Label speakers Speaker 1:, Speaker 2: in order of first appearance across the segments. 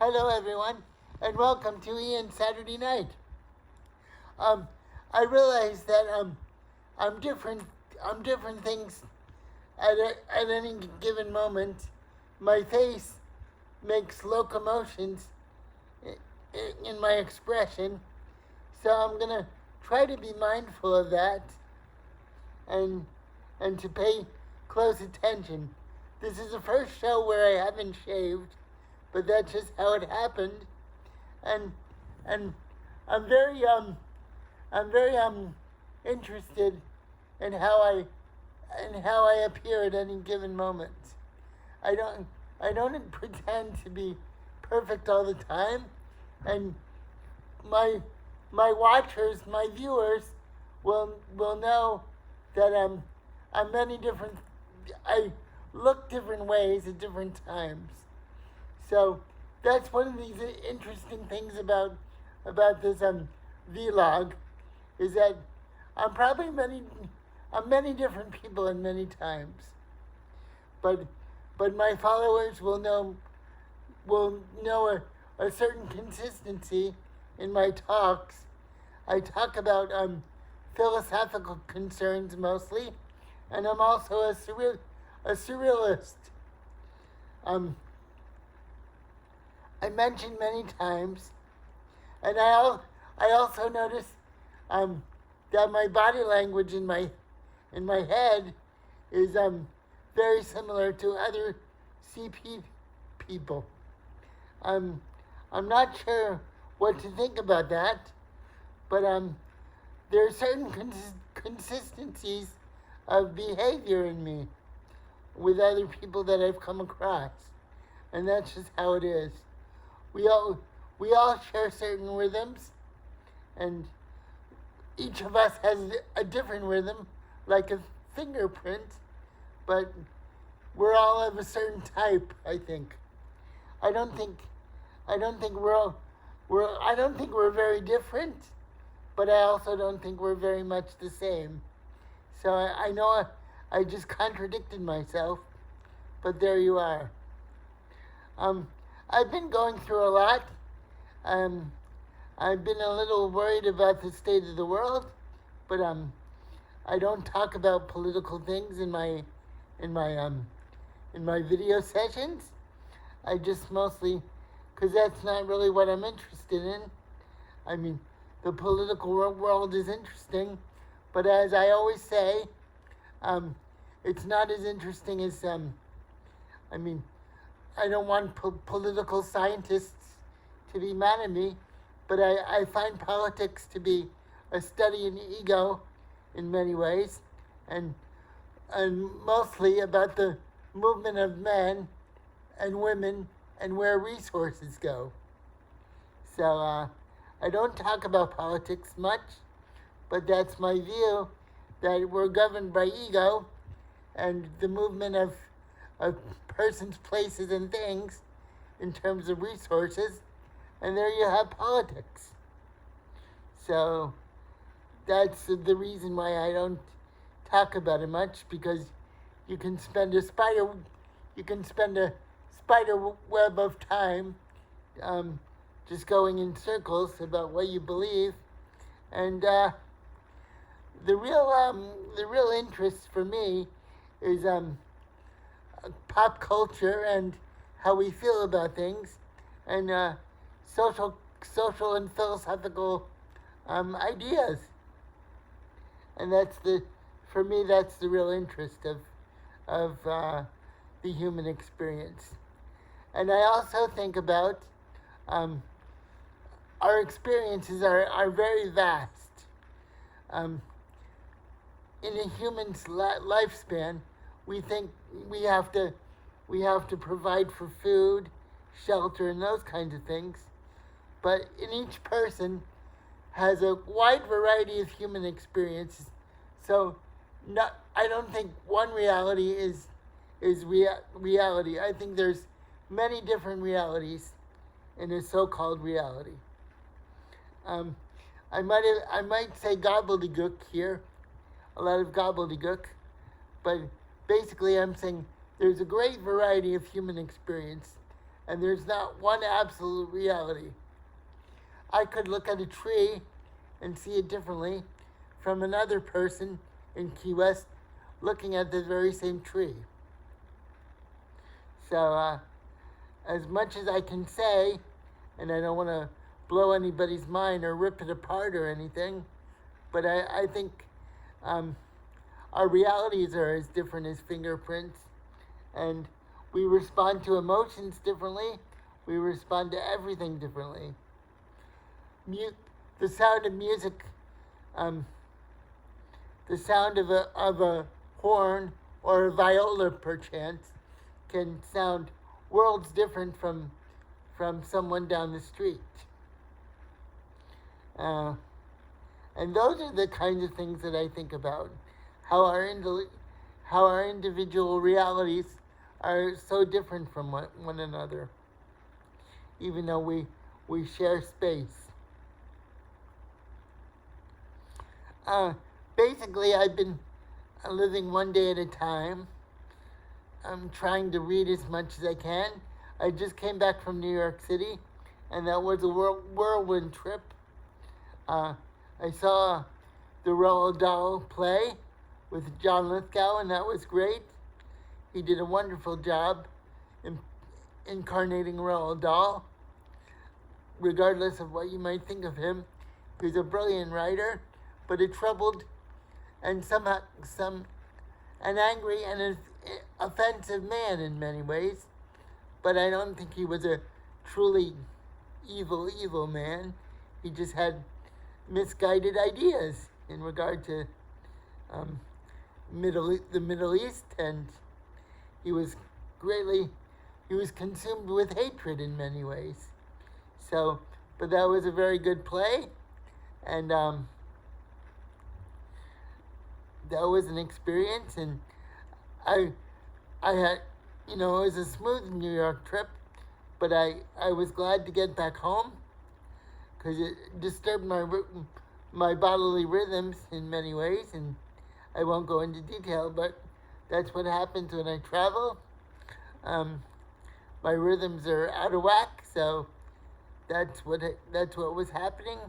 Speaker 1: Hello, everyone, and welcome to Ian Saturday Night. Um, I realize that I'm different. I'm different things at any given moment. My face makes locomotions in my expression, so I'm gonna try to be mindful of that and and to pay close attention. This is the first show where I haven't shaved, but that's just how it happened, and and I'm very I'm very interested in how I appear at any given moment. I don't I don't pretend to be perfect all the time, and my my watchers, my viewers, will know that I'm many different. I look different ways at different times. So that's one of these interesting things about this vlog, is that I'm probably I'm many different people in many times, but my followers will know a certain consistency in my talks. I talk about philosophical concerns mostly, and I'm also a surrealist. Um, I mentioned many times, and I also notice that my body language in my head is very similar to other CP people. Um, I'm not sure what to think about that, but there are certain consistencies of behavior in me with other people that I've come across, and that's just how it is. We all share certain rhythms, and each of us has a different rhythm, like a fingerprint, but we're all of a certain type, I think. I don't think I don't think I don't think we're very different, but I also don't think we're very much the same. So I know I just contradicted myself, but there you are. I've been going through a lot. Um, I've been a little worried about the state of the world, but I don't talk about political things in my in my video sessions. I just mostly, because that's not really what I'm interested in. I mean, the political world is interesting, but as I always say, it's not as interesting as I mean, I don't want political scientists to be mad at me, but I find politics to be a study in ego in many ways, and mostly about the movement of men and women and where resources go. So I don't talk about politics much, but that's my view, that we're governed by ego and the movement of persons, places, and things in terms of resources, and there you have politics. So that's the reason why I don't talk about it much, because you can spend a spider web of time just going in circles about what you believe, and the real interest for me is pop culture and how we feel about things, and social and philosophical ideas, and for me that's the real interest of the human experience. And I also think about our experiences are very vast. In a human's lifespan, we think we have to provide for food, shelter, and those kinds of things. But in each person has a wide variety of human experiences. So, I don't think one reality is reality. I think there's many different realities in a so-called reality. I might say gobbledygook here, a lot of gobbledygook, but basically I'm saying there's a great variety of human experience, and there's not one absolute reality. I could look at a tree and see it differently from another person in Key West looking at the very same tree. So, as much as I can say, and I don't want to blow anybody's mind or rip it apart or anything, but I think our realities are as different as fingerprints, and we respond to emotions differently. We respond to everything differently. The sound of music, the sound of a horn or a viola, perchance, can sound worlds different from someone down the street. And those are the kinds of things that I think about. How our individual realities are so different from one another, even though we share space. Basically, I've been living one day at a time. I'm trying to read as much as I can. I just came back from New York City, and that was a whirlwind trip. I saw the Roald Dahl play with John Lithgow, and that was great. He did a wonderful job incarnating Roald Dahl. Regardless of what you might think of him, he's a brilliant writer, but a troubled and an angry and an offensive man in many ways. But I don't think he was a truly evil man. He just had misguided ideas in regard to the Middle East, and he was consumed with hatred in many ways. So, but that was a very good play, and that was an experience, and I had, it was a smooth New York trip, but I was glad to get back home, because it disturbed my bodily rhythms in many ways, and I won't go into detail, but that's what happens when I travel. My rhythms are out of whack, so that's what was happening.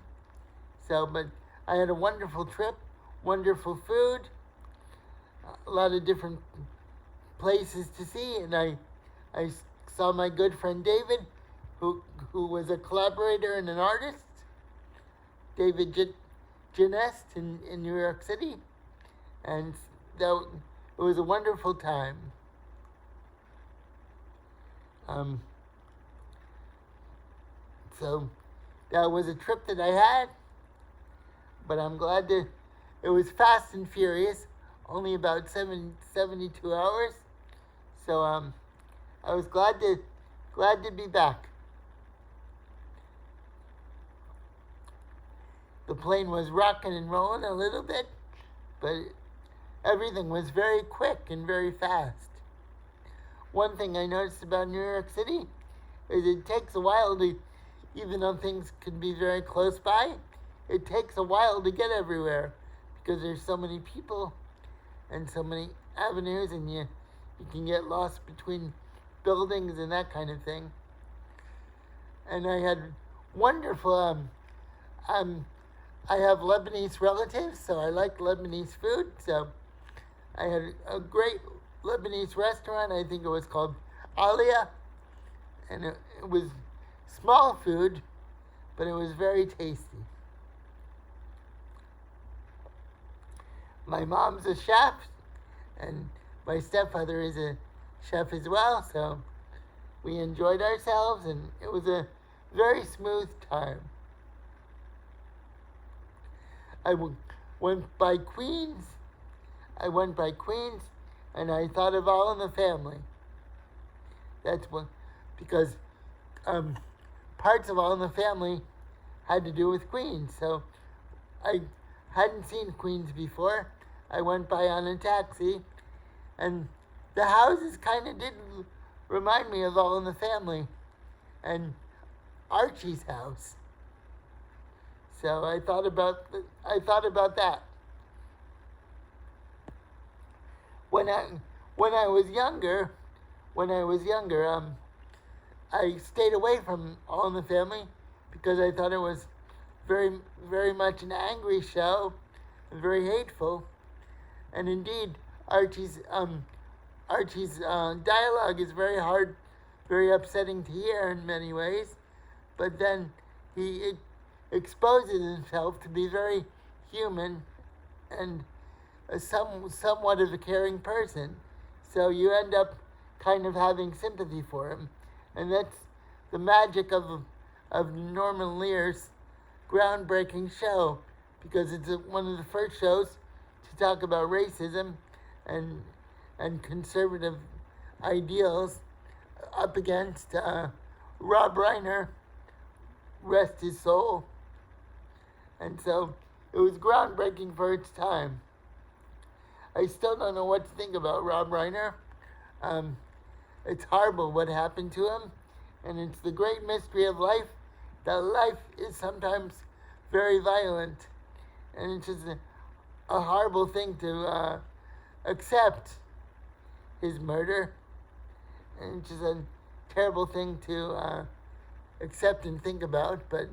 Speaker 1: So, but I had a wonderful trip, wonderful food, a lot of different places to see, and I saw my good friend David, who was a collaborator and an artist, David Genest in New York City, and it was a wonderful time. So that was a trip that I had, but I'm glad it was fast and furious, only about 72 hours. So I was glad to be back. The plane was rocking and rolling a little bit, but everything was very quick and very fast. One thing I noticed about New York City is it takes a while to, even though things can be very close by, it takes a while to get everywhere because there's so many people and so many avenues, and you can get lost between buildings and that kind of thing. And I had wonderful, I have Lebanese relatives, so I like Lebanese food. So I had a great Lebanese restaurant. I think it was called Alia, and it was small food, but it was very tasty. My mom's a chef, and my stepfather is a chef as well, so we enjoyed ourselves, and it was a very smooth time. I went by Queens, and I thought of All in the Family. That's what, because parts of All in the Family had to do with Queens, so I hadn't seen Queens before. I went by on a taxi, and the houses kind of did remind me of All in the Family and Archie's house. So I thought about that. When I was younger, I stayed away from All in the Family because I thought it was very, very much an angry show, and very hateful. And indeed, Archie's dialogue is very hard, very upsetting to hear in many ways. But then he exposes himself to be very human and somewhat of a caring person. So you end up kind of having sympathy for him. And that's the magic of Norman Lear's groundbreaking show, because it's one of the first shows to talk about racism and conservative ideals up against Rob Reiner, rest his soul. And so it was groundbreaking for its time. I still don't know what to think about Rob Reiner. It's horrible what happened to him, and it's the great mystery of life that life is sometimes very violent, and it's just a horrible thing to accept his murder, and it's just a terrible thing to accept and think about, but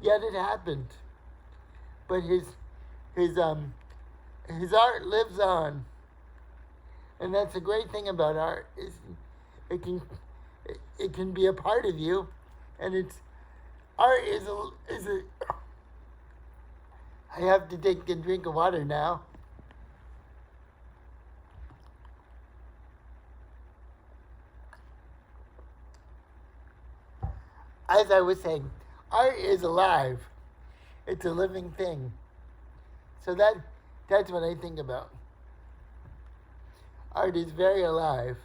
Speaker 1: yet it happened. But his art lives on, and that's the great thing about art, is it can be a part of you, and art is a I have to take a drink of water now. As I was saying, art is alive. It's a living thing. So that's what I think about. Art is very alive.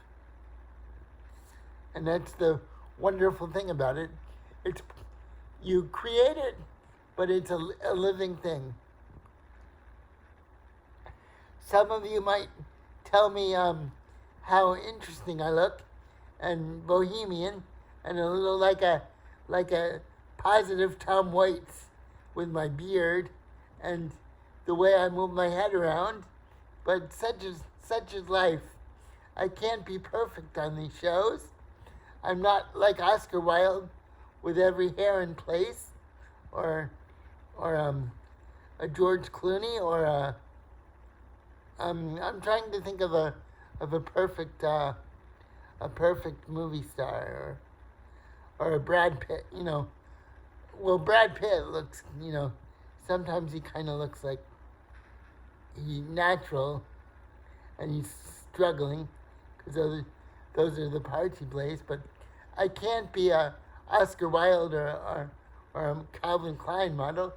Speaker 1: And that's the wonderful thing about it. You create it, but it's a living thing. Some of you might tell me how interesting I look, and bohemian, and a little like a positive Tom Waits with my beard and the way I move my head around. But such is life. I can't be perfect on these shows. I'm not like Oscar Wilde with every hair in place, or a George Clooney, or I'm trying to think of a perfect movie star, or a Brad Pitt. Well, Brad Pitt looks, sometimes he kind of looks like he's natural, and he's struggling because those are the parts he plays. But I can't be a Oscar Wilde or a Calvin Klein model.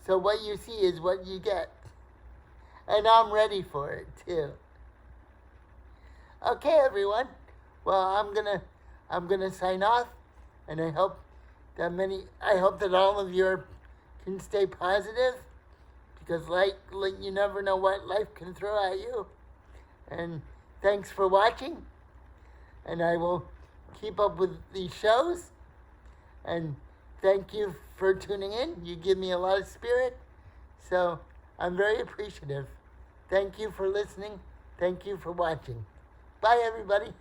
Speaker 1: So what you see is what you get, and I'm ready for it too. Okay, everyone. Well, I'm gonna sign off, and I hope that all of you can stay positive, because like you never know what life can throw at you. And thanks for watching, and I will keep up with these shows. And thank you for tuning in. You give me a lot of spirit, so I'm very appreciative. Thank you for listening. Thank you for watching. Bye, everybody.